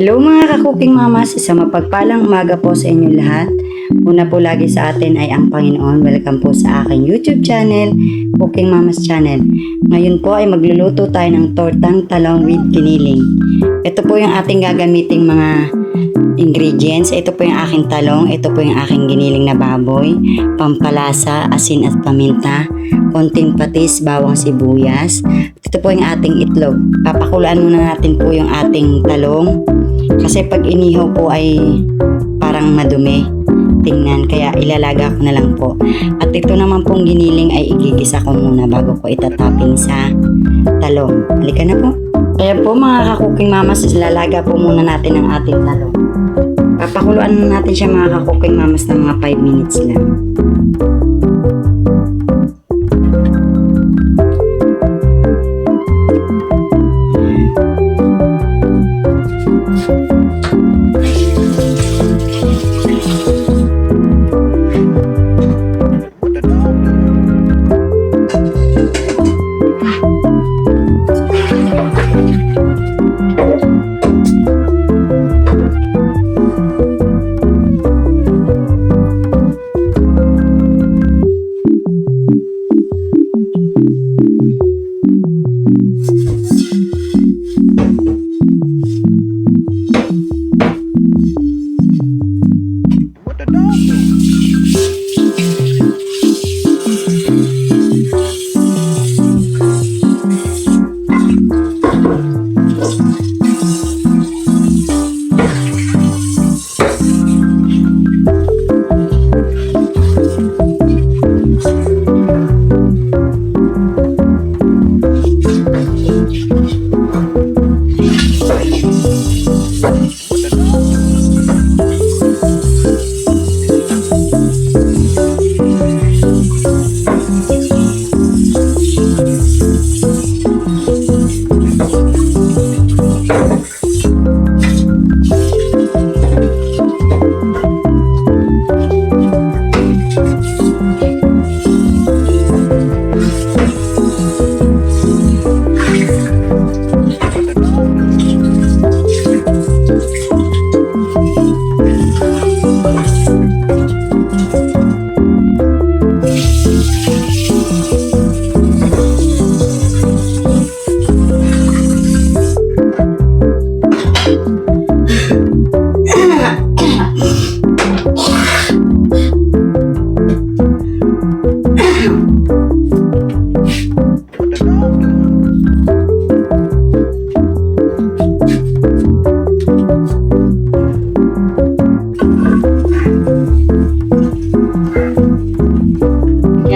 Hello mga ka-cooking mamas, isang mapagpalang umaga po sa inyo lahat. Una po lagi sa atin ay ang Panginoon. Welcome po sa aking YouTube channel, Cooking Mamas Channel. Ngayon po ay magluluto tayo ng tortang talong with giniling. Ito po yung ating gagamiting mga ingredients. Ito po yung aking talong, ito po yung aking giniling na baboy, pampalasa, asin at paminta, konting patis, bawang sibuyas. Ito po yung ating itlog. Papakulaan muna natin po yung ating talong. Kasi pag inihaw po ay parang madumi tingnan, kaya ilalaga ko na lang po. At ito naman pong giniling ay igigisa ko muna bago ko itatapping sa talong. Halika na po. Kaya po mga ka-cooking mamas, ilalaga po muna natin ang ating talong. Papakuluan natin siya mga ka-cooking mamas ng mga 5 minutes lang.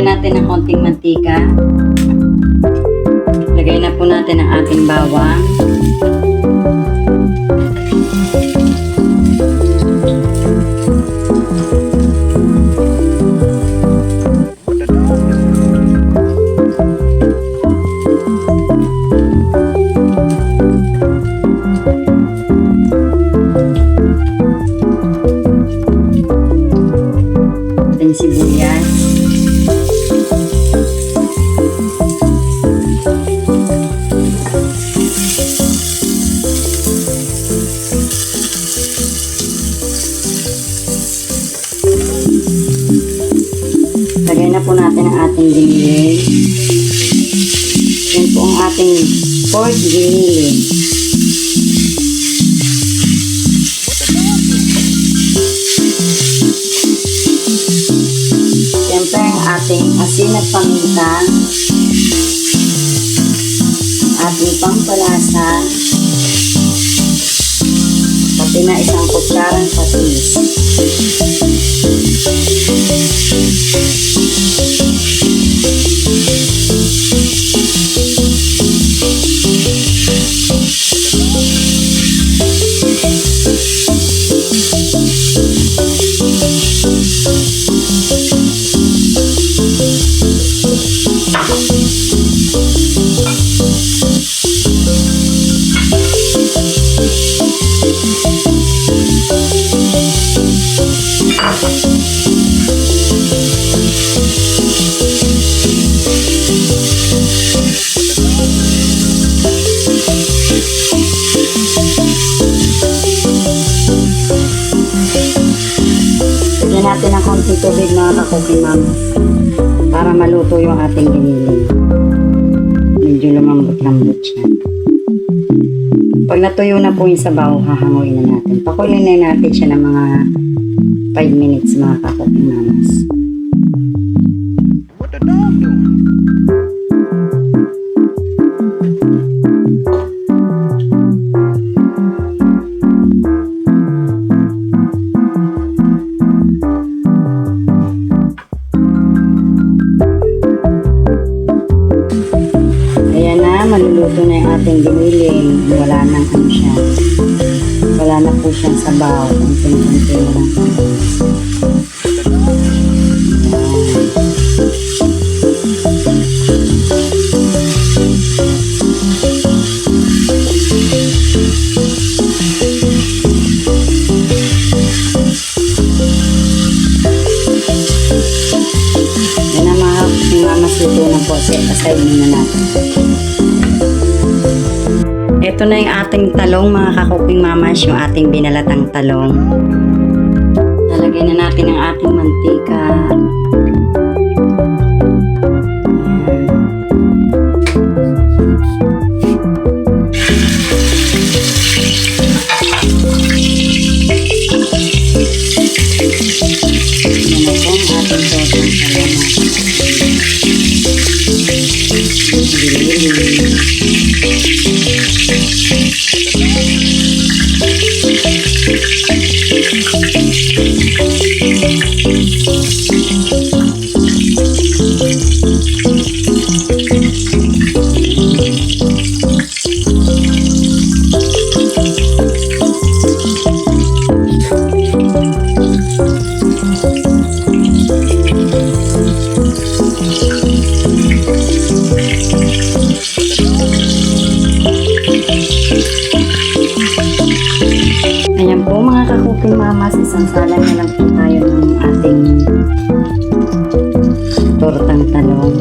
Natin ng konting mantika. Lagay na po natin ang ating bawang. Ating sibuyas. Lagay na po natin ang ating giniling. Yan po ang ating pork giniling. Siyempre ang ating asin at paminta, ating pampalasa, pati na isang kutsarang patis. Lagyan natin ng konting tubig mga ka-cooking mamas para maluto yung ating giniling. Medyo lumambot-lambot siya. Pag natuyo na po yung sabaw, hahanguin na natin. Pakuloyin na natin siya ng mga 5 minutes mga ka-cooking mamas. What the dog doing? Ayan na, maluluto na yung ating giniling. Wala nang ano siya. Wala na po siyang sabaw. Kunting-kunti na lang. Yan na mga mamas, luto na po. Set aside muna natin. Ito na yung ating talong mga ka-cooking mamas, yung ating binalatang talong. Lalagay na natin ang ating mantika. Ayan po mga ka-cooking mamas, isang salan na lang po tayo ng ating tortang talong.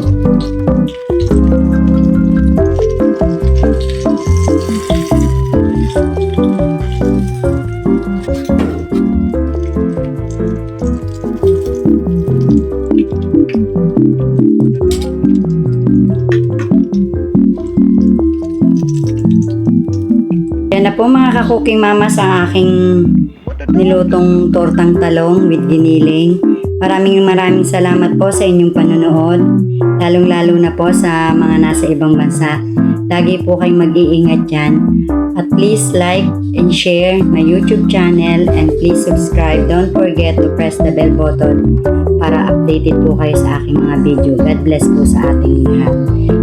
Yan na po mga ka-cooking mama sa aking nilutong tortang talong with giniling. Maraming salamat po sa inyong panonood. Lalong-lalo na po sa mga nasa ibang bansa. Lagi po kayong mag-iingat dyan. At please like and share my YouTube channel and please subscribe. Don't forget to press the bell button para updated po kayo sa aking mga video. God bless po sa ating lahat.